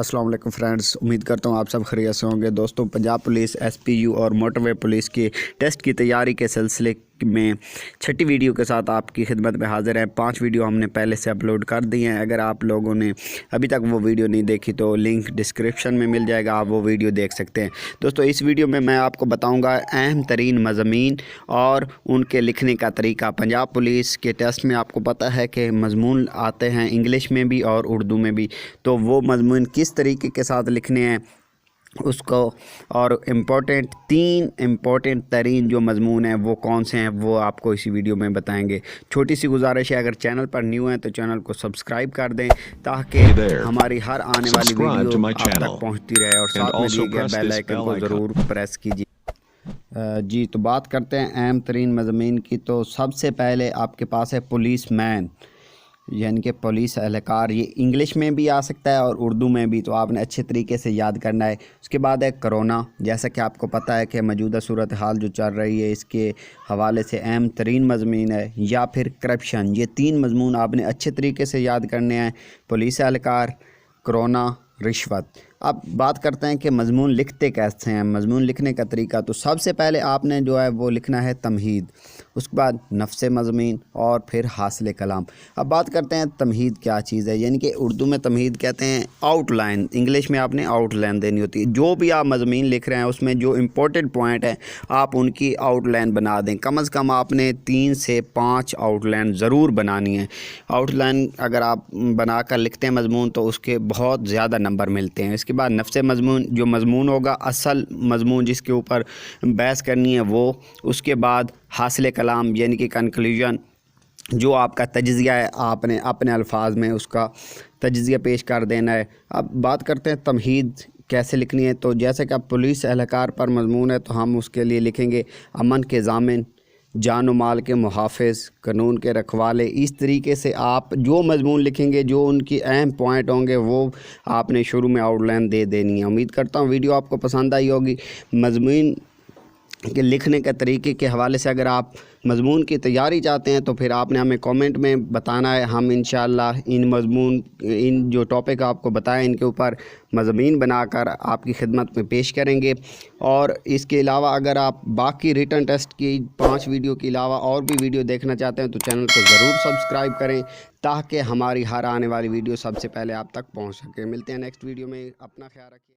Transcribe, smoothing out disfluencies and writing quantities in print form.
السلام علیکم فرینڈز، امید کرتا ہوں آپ سب خیریت سے ہوں گے۔ دوستوں، پنجاب پولیس، SPU اور موٹروے پولیس کے ٹیسٹ کی تیاری کے سلسلے میں چھٹی ویڈیو کے ساتھ آپ کی خدمت میں حاضر ہیں۔ 5 ویڈیو ہم نے پہلے سے اپلوڈ کر دی ہیں۔ اگر آپ لوگوں نے ابھی تک وہ ویڈیو نہیں دیکھی تو لنک ڈسکرپشن میں مل جائے گا، آپ وہ ویڈیو دیکھ سکتے ہیں۔ دوستوں، اس ویڈیو میں آپ کو بتاؤں گا اہم ترین مضامین اور ان کے لکھنے کا طریقہ۔ پنجاب پولیس کے ٹیسٹ میں آپ کو پتہ ہے کہ مضمون آتے ہیں انگلش میں بھی اور اردو میں بھی، تو وہ مضمون کس طریقے کے ساتھ لکھنے ہیں اس کو، اور تین امپورٹنٹ ترین جو مضمون ہیں وہ کون سے ہیں، وہ آپ کو اسی ویڈیو میں بتائیں گے۔ چھوٹی سی گزارش ہے، اگر چینل پر نیو ہیں تو چینل کو سبسکرائب کر دیں تاکہ ہماری ہر آنے والی ویڈیو آپ تک پہنچتی رہے، اور ساتھ میں دیے گئے بیل آئیکن کو ضرور پریس کیجیے۔ جی تو بات کرتے ہیں اہم ترین مضامین کی۔ تو سب سے پہلے آپ کے پاس ہے پولیس مین، یعنی کہ پولیس اہلکار۔ یہ انگلش میں بھی آ سکتا ہے اور اردو میں بھی، تو آپ نے اچھے طریقے سے یاد کرنا ہے۔ اس کے بعد ہے کرونا، جیسا کہ آپ کو پتہ ہے کہ موجودہ صورتحال جو چل رہی ہے اس کے حوالے سے اہم ترین مضمون ہے، یا پھر کرپشن۔ یہ 3 مضمون آپ نے اچھے طریقے سے یاد کرنے ہیں: پولیس اہلکار، کرونا، رشوت۔ اب بات کرتے ہیں کہ مضمون لکھتے کیسے ہیں، مضمون لکھنے کا طریقہ۔ تو سب سے پہلے آپ نے جو ہے وہ لکھنا ہے تمہید، اس کے بعد نفس مضمین اور پھر حاصل کلام۔ اب بات کرتے ہیں تمہید کیا چیز ہے، یعنی کہ اردو میں تمہید کہتے ہیں آؤٹ لائن، انگلش میں آپ نے آؤٹ لائن دینی ہوتی ہے۔ جو بھی آپ مضمین لکھ رہے ہیں اس میں جو امپورٹنٹ پوائنٹ ہیں آپ ان کی آؤٹ لائن بنا دیں۔ کم از کم آپ نے 3 سے 5 آؤٹ لائن ضرور بنانی ہے۔ آؤٹ لائن اگر آپ بنا کر لکھتے ہیں مضمون تو اس کے بہت زیادہ نمبر ملتے ہیں۔ اس کے بعد نفس مضمون، جو مضمون ہوگا اصل مضمون جس کے اوپر بحث کرنی ہے وہ۔ اس کے بعد حاصل کلام، یعنی کہ کنکلوژن، جو آپ کا تجزیہ ہے، آپ نے اپنے الفاظ میں اس کا تجزیہ پیش کر دینا ہے۔ اب بات کرتے ہیں تمہید کیسے لکھنی ہے۔ تو جیسے کہ اب پولیس اہلکار پر مضمون ہے تو ہم اس کے لیے لکھیں گے امن کے ضامن، جان و مال کے محافظ، قانون کے رکھوالے۔ اس طریقے سے آپ جو مضمون لکھیں گے، جو ان کی اہم پوائنٹ ہوں گے، وہ آپ نے شروع میں آؤٹ لائن دے دینی ہے۔ امید کرتا ہوں ویڈیو آپ کو پسند آئی ہوگی۔ مضمون کے لکھنے کے طریقے کے حوالے سے اگر آپ مضمون کی تیاری چاہتے ہیں تو پھر آپ نے ہمیں کامنٹ میں بتانا ہے۔ ہم انشاءاللہ ان جو ٹاپک آپ کو بتائیں ان کے اوپر مضامین بنا کر آپ کی خدمت میں پیش کریں گے۔ اور اس کے علاوہ اگر آپ باقی ریٹن ٹیسٹ کی 5 ویڈیو کے علاوہ اور بھی ویڈیو دیکھنا چاہتے ہیں تو چینل کو ضرور سبسکرائب کریں تاکہ ہماری ہر آنے والی ویڈیو سب سے پہلے آپ تک پہنچ سکے۔ ملتے ہیں نیکسٹ ویڈیو میں، اپنا خیال رکھیے۔